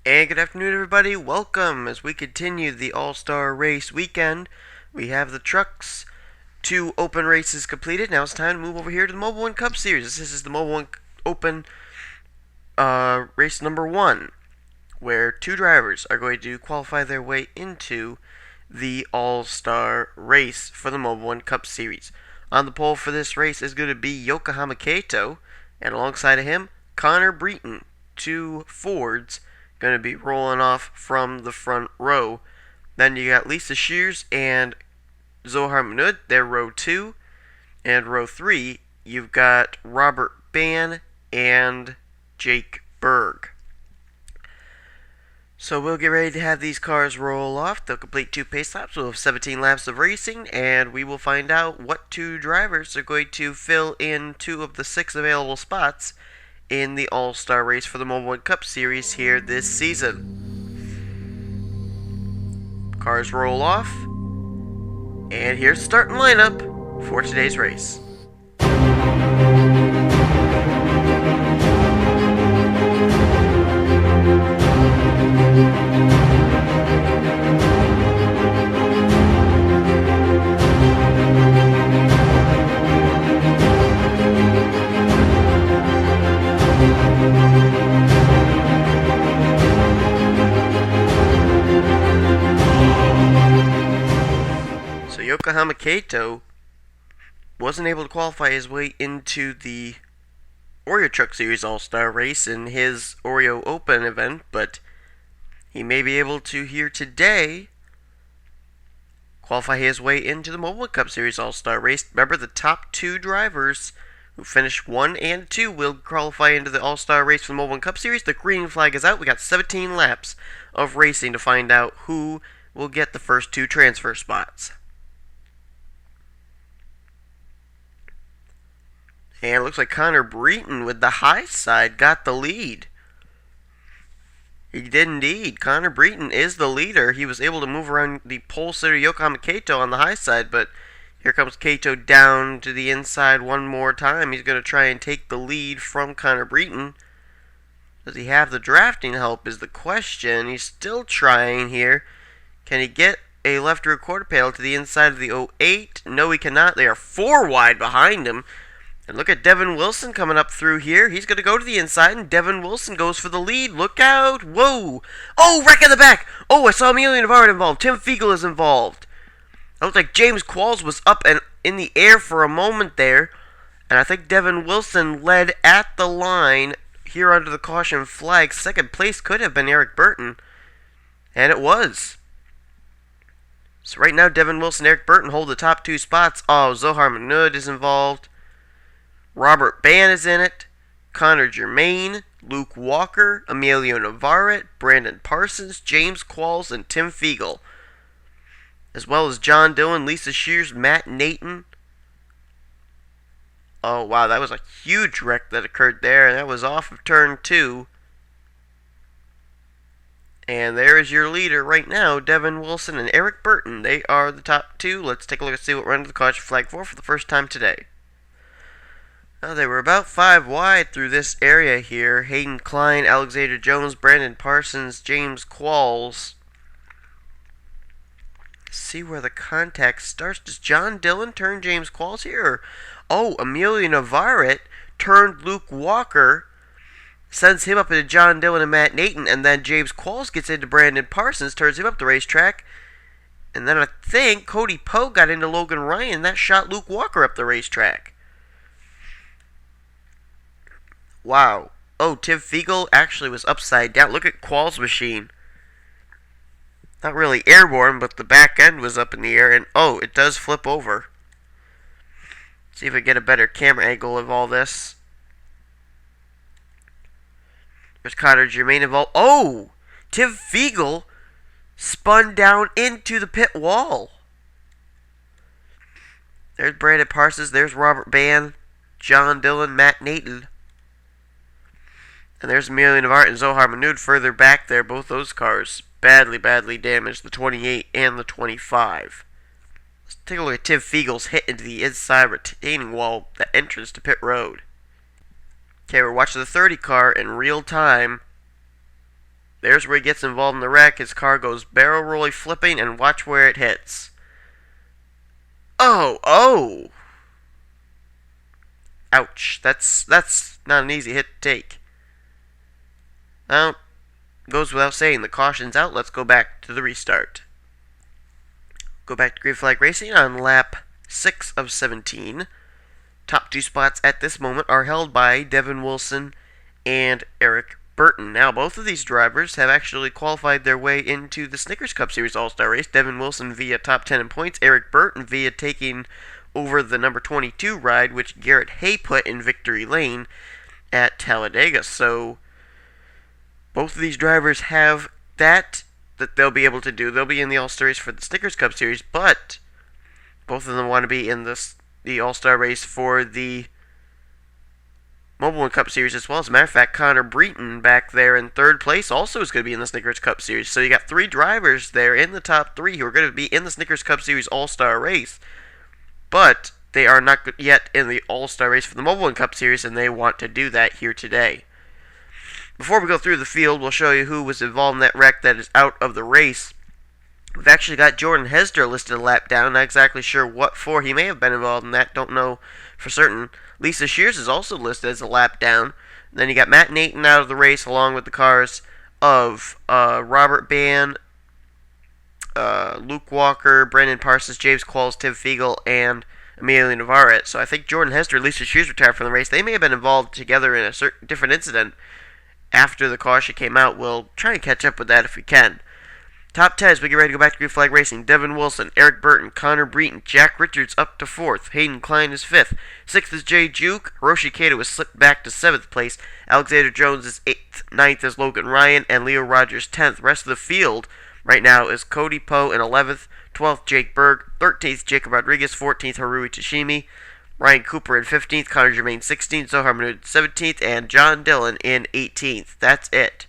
And good afternoon, everybody. Welcome as we continue the All-Star Race weekend. We have the trucks, 2 open races completed. Now it's time to move over here to the Mobil1 Cup Series. This is the Mobil1 Open race number 1, where 2 drivers are going to qualify their way into the All-Star Race for the Mobil1 Cup Series. On the pole for this race is going to be Yokohama Kato, and alongside of him, Connor Breton, 2 Fords, going to be rolling off from the front row. Then you got Lisa Shears and Zohar Manud, they're row 2. And row 3, you've got Robert Ban and Jake Berg. So we'll get ready to have these cars roll off. They'll complete 2 pace laps. We'll have 17 laps of racing, and we will find out what 2 drivers are going to fill in 2 of the 6 available spots in the All-Star Race for the Mobil1 Cup Series here this season. Cars roll off, and here's the starting lineup for today's race. Yokohama Kato wasn't able to qualify his way into the Oreo Truck Series All-Star Race in his Oreo Open event, but he may be able to here today qualify his way into the Mobil Cup Series All-Star Race. Remember, the top 2 drivers who finish 1 and 2 will qualify into the All-Star Race for the Mobil Cup Series. The green flag is out. We got 17 laps of racing to find out who will get the first 2 transfer spots. And it looks like Connor Breton with the high side got the lead. He did indeed. Connor Breton is the leader. He was able to move around the pole sitter Yokohama Kato on the high side, but here comes Kato down to the inside one more time. He's going to try and take the lead from Connor Breton. Does he have the drafting help is the question. He's still trying here. Can he get a left rear quarter panel to the inside of the 08? No, he cannot. They are 4 wide behind him. And look at Devin Wilson coming up through here. He's going to go to the inside, and Devin Wilson goes for the lead. Look out. Whoa. Oh, wreck in the back. Oh, I saw Emilio Navarro involved. Tim Fiegel is involved. It looked like James Qualls was up and in the air for a moment there. And I think Devin Wilson led at the line here under the caution flag. Second place could have been Eric Burton. And it was. So right now, Devin Wilson and Eric Burton hold the top 2 spots. Oh, Zohar Manud is involved. Robert Ban is in it, Connor Germain, Luke Walker, Emilio Navarrete, Brandon Parsons, James Qualls, and Tim Fiegel, as well as John Dillon, Lisa Shears, Matt Nathan. Oh, wow, that was a huge wreck that occurred there, and that was off of turn 2. And there is your leader right now, Devin Wilson and Eric Burton. They are the top 2. Let's take a look and see what we're under the caution flag for the first time today. Now, they were about 5 wide through this area here. Hayden Klein, Alexander Jones, Brandon Parsons, James Qualls. Let's see where the contact starts. Does John Dillon turn James Qualls here? Oh, Emilio Navarrete turned Luke Walker, sends him up into John Dillon and Matt Nathan, and then James Qualls gets into Brandon Parsons, turns him up the racetrack. And then I think Cody Poe got into Logan Ryan. That shot Luke Walker up the racetrack. Wow. Oh, Tim Fiegel actually was upside down. Look at Qualls' machine. Not really airborne, but the back end was up in the air. And, oh, it does flip over. See if I get a better camera angle of all this. There's Connor Germain involved. Oh! Tim Fiegel spun down into the pit wall. There's Brandon Parsons. There's Robert Ban, John Dillon, Matt Nathan. And there's Emilio Navarrete and Zohar Manud further back there. Both those cars badly damaged, the 28 and the 25. Let's take a look at Tim Fiegel's hit into the inside retaining wall, the entrance to pit road. Okay, we're watching the 30 car in real time. There's where he gets involved in the wreck. His car goes barrel rolling, flipping, and watch where it hits. Oh! Ouch. That's not an easy hit to take. Well, goes without saying, the caution's out. Let's go back to the restart. Go back to green flag racing on lap 6 of 17. Top 2 spots at this moment are held by Devin Wilson and Eric Burton. Now, both of these drivers have actually qualified their way into the Snickers Cup Series All-Star race. Devin Wilson via top 10 in points. Eric Burton via taking over the number 22 ride, which Garrett Hay put in victory lane at Talladega. So, both of these drivers have that they'll be able to do. They'll be in the All-Star race for the Snickers Cup Series, but both of them want to be in the All-Star race for the Mobil1 Cup Series as well. As a matter of fact, Connor Breton back there in third place also is going to be in the Snickers Cup Series. So you got 3 drivers there in the top 3 who are going to be in the Snickers Cup Series All-Star race, but they are not yet in the All-Star race for the Mobil1 Cup Series, and they want to do that here today. Before we go through the field, we'll show you who was involved in that wreck that is out of the race. We've actually got Jordan Hesder listed a lap down. Not exactly sure what for. He may have been involved in that. Don't know for certain. Lisa Shears is also listed as a lap down. And then you got Matt Nathan out of the race along with the cars of Robert Ban, Luke Walker, Brendan Parsons, James Qualls, Tim Fiegel, and Emilio Navarrete. So I think Jordan Hester and Lisa Shears retired from the race. They may have been involved together in a certain different incident after the caution came out. We'll try and catch up with that if we can. Top 10 as we get ready to go back to green flag racing. Devin Wilson, Eric Burton, Connor Breton, Jack Richards up to 4th. Hayden Klein is 5th. 6th is Jay Juke. Hiroshi Kato has slipped back to 7th place. Alexander Jones is 8th. 9th is Logan Ryan, and Leo Rogers 10th. Rest of the field right now is Cody Poe in 11th. 12th, Jake Berg. 13th, Jacob Rodriguez. 14th, Harui Tashimi. Ryan Cooper in 15th. Connor Germain 16th. Zohar Manood 17th. And John Dillon in 18th. That's it.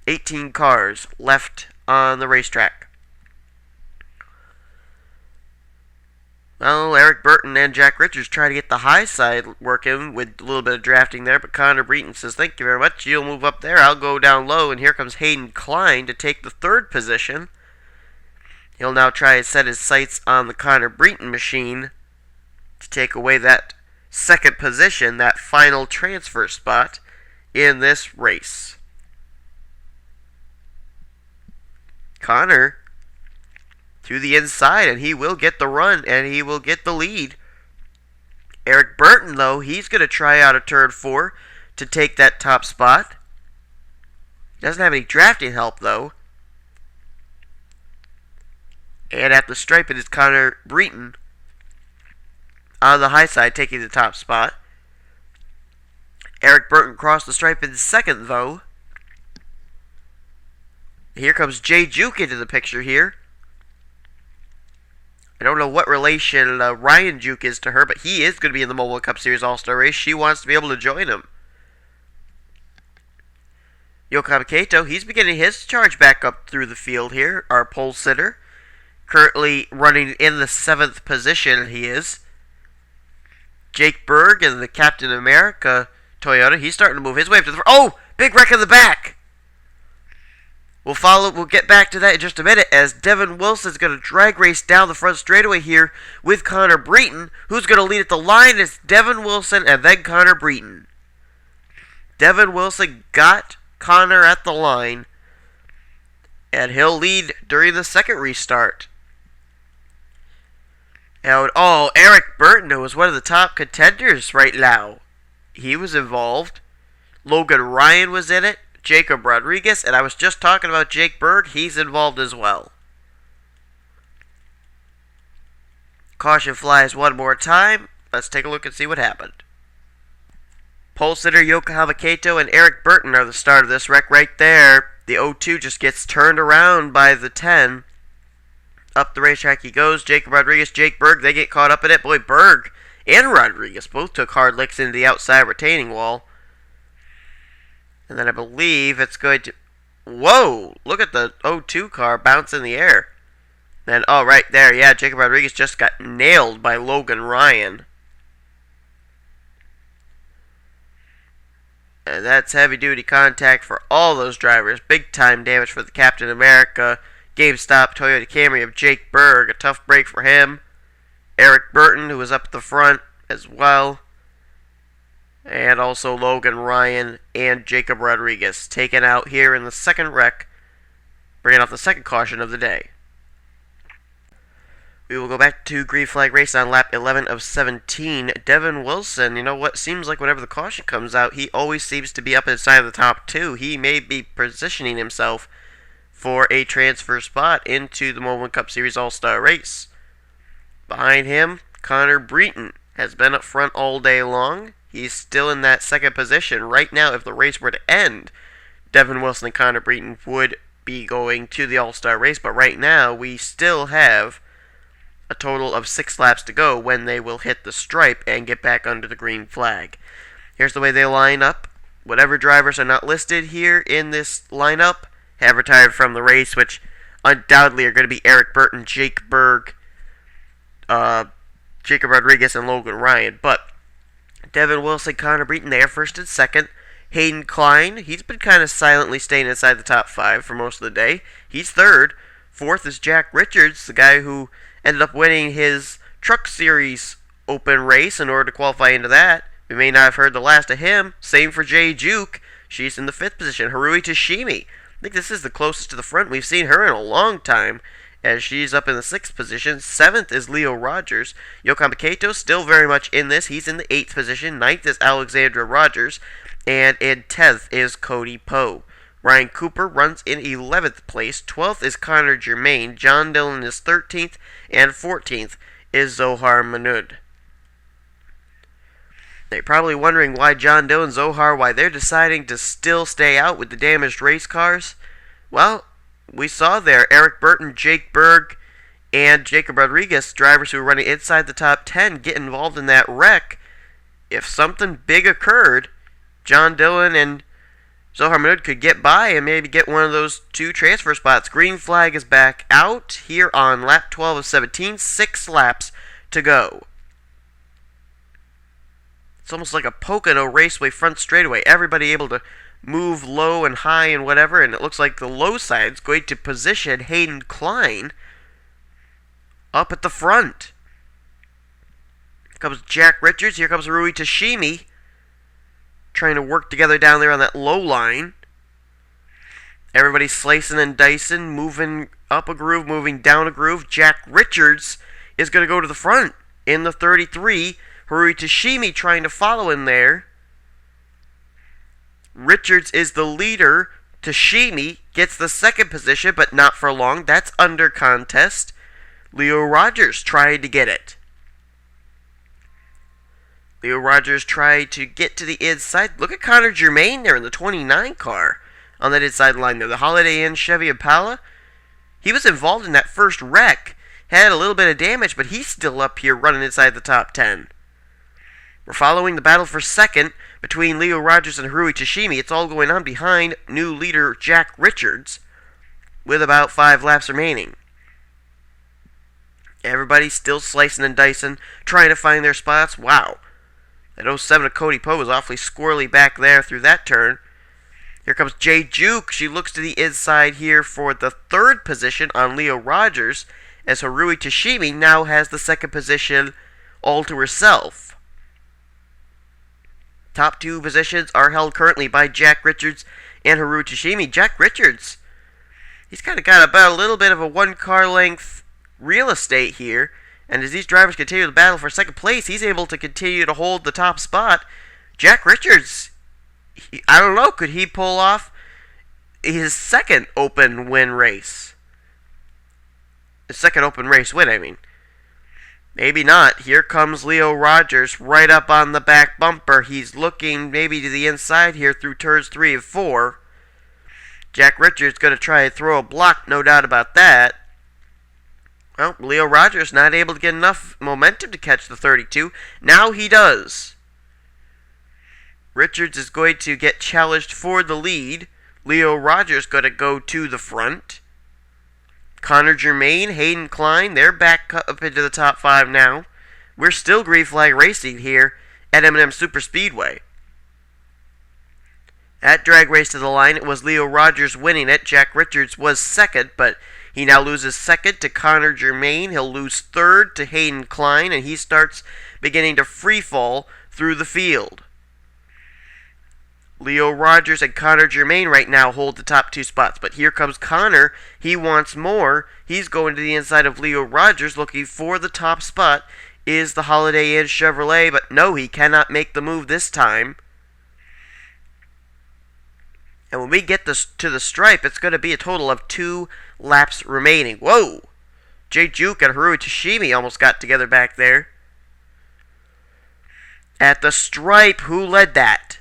18 cars left on the racetrack. Well, Eric Burton and Jack Richards try to get the high side working with a little bit of drafting there, but Connor Breton says, "Thank you very much. You'll move up there. I'll go down low." And here comes Hayden Klein to take the 3rd position. He'll now try to set his sights on the Connor Breton machine to take away that 2nd position, that final transfer spot in this race. Connor to the inside, and he will get the run, and he will get the lead. Eric Burton, though, he's going to try out a turn 4 to take that top spot. Doesn't have any drafting help, though. And at the stripe, it is Connor Breton on the high side taking the top spot. Eric Burton crossed the stripe in 2nd, though. Here comes Jay Juke into the picture here. I don't know what relation Ryan Juke is to her, but he is going to be in the Mobil Cup Series All-Star race. She wants to be able to join him. Yokohama Kato, he's beginning his charge back up through the field here. Our pole sitter. Currently running in the 7th position, he is. Jake Berg in the Captain America Toyota. He's starting to move his way up to the front. Oh! Big wreck in the back! We'll get back to that in just a minute, as Devin Wilson's going to drag race down the front straightaway here with Connor Breton. Who's going to lead at the line is Devin Wilson and then Connor Breton. Devin Wilson got Connor at the line, and he'll lead during the 2nd restart. And, Eric Burton, who was one of the top contenders right now. He was involved. Logan Ryan was in it. Jacob Rodriguez, and I was just talking about Jake Berg. He's involved as well. Caution flies one more time. Let's take a look and see what happened. Pole sitter Yokohama Kato and Eric Burton are the start of this wreck right there. The 0-2 just gets turned around by the 10. Up the racetrack he goes. Jacob Rodriguez, Jake Berg, they get caught up in it. Boy, Berg and Rodriguez both took hard licks into the outside retaining wall. And then I believe it's going to... Whoa! Look at the 0-2 car bounce in the air. Then, right there, yeah, Jacob Rodriguez just got nailed by Logan Ryan. And that's heavy-duty contact for all those drivers. Big-time damage for the Captain America GameStop Toyota Camry of Jake Berg. A tough break for him. Eric Burton, who was up at the front as well. And also Logan Ryan and Jacob Rodriguez taken out here in the second wreck, bringing off the second caution of the day. We will go back to green flag race on lap 11 of 17. Devin Wilson, you know what, seems like whenever the caution comes out, he always seems to be up inside of the top two. He may be positioning himself for a transfer spot into the Mobil1 Cup Series All-Star race. Behind him, Connor Breton has been up front all day long. He's still in that second position. Right now, if the race were to end, Devin Wilson and Connor Breton would be going to the All-Star race. But right now, we still have a total of 6 laps to go when they will hit the stripe and get back under the green flag. Here's the way they line up. Whatever drivers are not listed here in this lineup have retired from the race, which undoubtedly are going to be Eric Burton, Jake Berg, Jacob Rodriguez, and Logan Ryan. But Devin Wilson, Connor Breton, they are first and second. Hayden Klein, he's been kind of silently staying inside the top 5 for most of the day. He's third. Fourth is Jack Richards, the guy who ended up winning his Truck Series Open race in order to qualify into that. We may not have heard the last of him. Same for Jay Juke. She's in the 5th position. Harui Tashimi, I think this is the closest to the front we've seen her in a long time, as she's up in the 6th position. 7th is Leo Rogers. Yokan Mikato still very much in this. He's in the 8th position. 9th is Alexandra Rogers. And in 10th is Cody Poe. Ryan Cooper runs in 11th place. 12th is Connor Germain. John Dillon is 13th. And 14th is Zohar Manud. They're probably wondering why John Dillon and Zohar, why they're deciding to still stay out with the damaged race cars. Well, we saw there Eric Burton, Jake Berg, and Jacob Rodriguez, drivers who were running inside the top 10, get involved in that wreck. If something big occurred, John Dillon and Zohar Manud could get by and maybe get one of those 2 transfer spots. Green flag is back out here on lap 12 of 17. 6 laps to go. It's almost like a Pocono Raceway front straightaway. Everybody able to move low and high and whatever, and it looks like the low side's going to position Hayden Klein up at the front. Here comes Jack Richards. Here comes Rui Tashimi, trying to work together down there on that low line. Everybody's slicing and dicing, moving up a groove, moving down a groove. Jack Richards is going to go to the front in the 33. Harui Tashimi trying to follow him there. Richards is the leader. Tashimi gets the 2nd position, but not for long. That's under contest. Leo Rogers tried to get it. Leo Rogers tried to get to the inside. Look at Connor Germain there in the 29 car on that inside line there. The Holiday Inn Chevy Impala. He was involved in that first wreck. Had a little bit of damage, but he's still up here running inside the top 10. We're following the battle for second between Leo Rogers and Harui Tashimi. It's all going on behind new leader Jack Richards with about 5 laps remaining. Everybody's still slicing and dicing, trying to find their spots. Wow. That 07 of Cody Poe was awfully squirrely back there through that turn. Here comes Jay Juke. She looks to the inside here for the 3rd position on Leo Rogers, as Harui Tashimi now has the 2nd position all to herself. Top 2 positions are held currently by Jack Richards and Harui Tashimi. Jack Richards, he's kind of got about a little bit of a 1-car length real estate here. And as these drivers continue to battle for 2nd place, he's able to continue to hold the top spot. Jack Richards, I don't know, could he pull off his 2nd open win race? His 2nd open race win, I mean. Maybe not. Here comes Leo Rogers right up on the back bumper. He's looking maybe to the inside here through turns 3 and 4. Jack Richards going to try to throw a block, no doubt about that. Well, Leo Rogers not able to get enough momentum to catch the 32. Now he does. Richards is going to get challenged for the lead. Leo Rogers going to go to the front. Connor Germain, Hayden Klein, they're back up into the top 5 now. We're still green flag racing here at M&M Super Speedway. At drag race to the line, it was Leo Rogers winning it. Jack Richards was second, but he now loses second to Connor Germain. He'll lose third to Hayden Klein, and he starts beginning to free fall through the field. Leo Rogers and Connor Germain right now hold the top two spots, but here comes Connor. He wants more. He's going to the inside of Leo Rogers looking for the top spot. Is the Holiday Inn Chevrolet, but no, he cannot make the move this time. And when we get this to the stripe, it's going to be a total of 2 laps remaining. Whoa! Jay Juke and Haruhi Tashimi almost got together back there. At the stripe, who led that?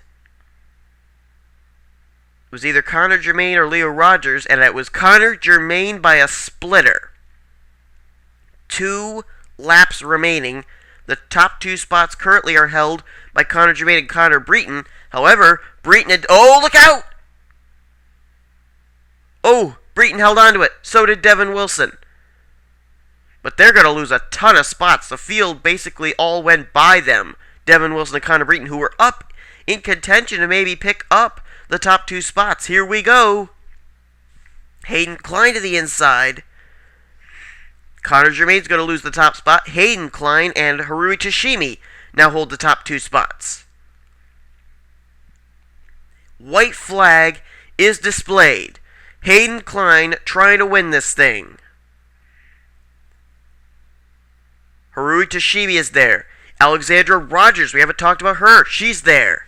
It was either Connor Germain or Leo Rogers, and it was Connor Germain by a splitter. 2 laps remaining. The top 2 spots currently are held by Connor Germain and Connor Breton. However, Breton had... Oh, look out! Oh, Breton held on to it. So did Devin Wilson. But they're going to lose a ton of spots. The field basically all went by them. Devin Wilson and Connor Breton, who were up in contention to maybe pick up the top 2 spots. Here we go. Hayden Klein to the inside. Connor Germain's going to lose the top spot. Hayden Klein and Haruhi Tashimi now hold the top 2 spots. White flag is displayed. Hayden Klein trying to win this thing. Haruhi Tashimi is there. Alexandra Rogers, we haven't talked about her. She's there.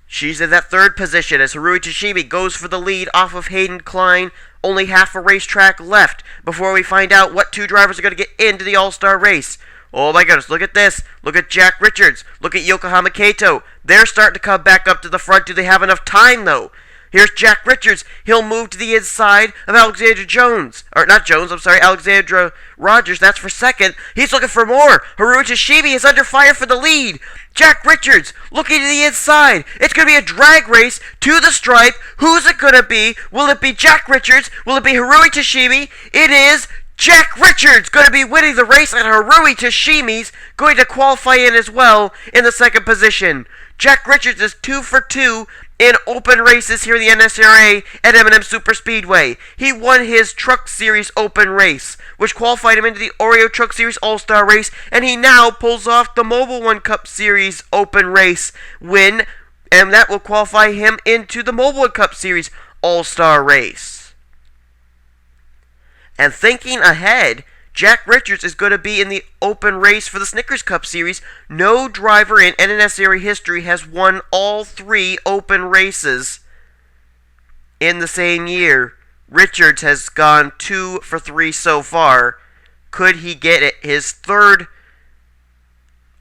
She's in that 3rd position as Haruhi Tashimi goes for the lead off of Hayden Klein. Only half a racetrack left before we find out what 2 drivers are going to get into the All-Star race. Oh my goodness, look at this. Look at Jack Richards. Look at Yokohama Kato. They're starting to come back up to the front. Do they have enough time, though? Here's Jack Richards. He'll move to the inside of Alexandra Jones. Or not Jones, I'm sorry, Alexandra Rogers. That's for second. He's looking for more. Haruhi Tashimi is under fire for the lead. Jack Richards looking to the inside. It's going to be a drag race to the stripe. Who's it going to be? Will it be Jack Richards? Will it be Haruhi Tashimi? It is Jack Richards going to be winning the race, and Haruhi Tashimi's going to qualify in as well in the 2nd position. Jack Richards is 2 for 2 in open races here in the NNSCRA at M&M Super Speedway. He won his Truck Series open race, which qualified him into the Oreo Truck Series All-Star race, and he now pulls off the Mobil1 Cup Series open race win, and that will qualify him into the Mobil1 Cup Series All-Star race. And thinking ahead, Jack Richards is going to be in the open race for the Snickers Cup Series. No driver in NNSCRA history has won all 3 open races in the same year. Richards has gone 2 for 3 so far. Could he get it his 3rd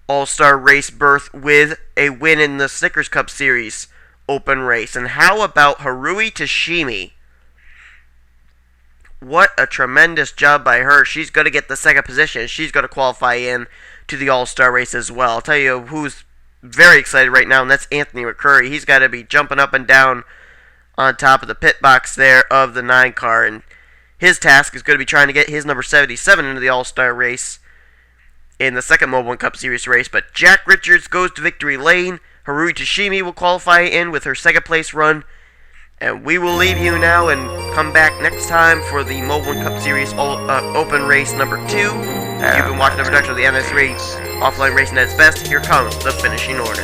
All-Star race berth with a win in the Snickers Cup Series open race? And how about Haruhi Tashimi? What a tremendous job by her. She's going to get the 2nd position. She's going to qualify in to the All-Star race as well. I'll tell you who's very excited right now, and that's Anthony McCurry. He's got to be jumping up and down on top of the pit box there of the 9 car, and his task is going to be trying to get his number 77 into the All-Star race in the 2nd Mobil1 Cup Series race. But Jack Richards goes to victory lane. Haruhi Tashimi will qualify in with her 2nd place run. And we will leave you now and come back next time for the Mobil1 Cup Series Open Race number 2. You've been watching the production of the NNSCRA Offline Racing at its best. Here comes the finishing order.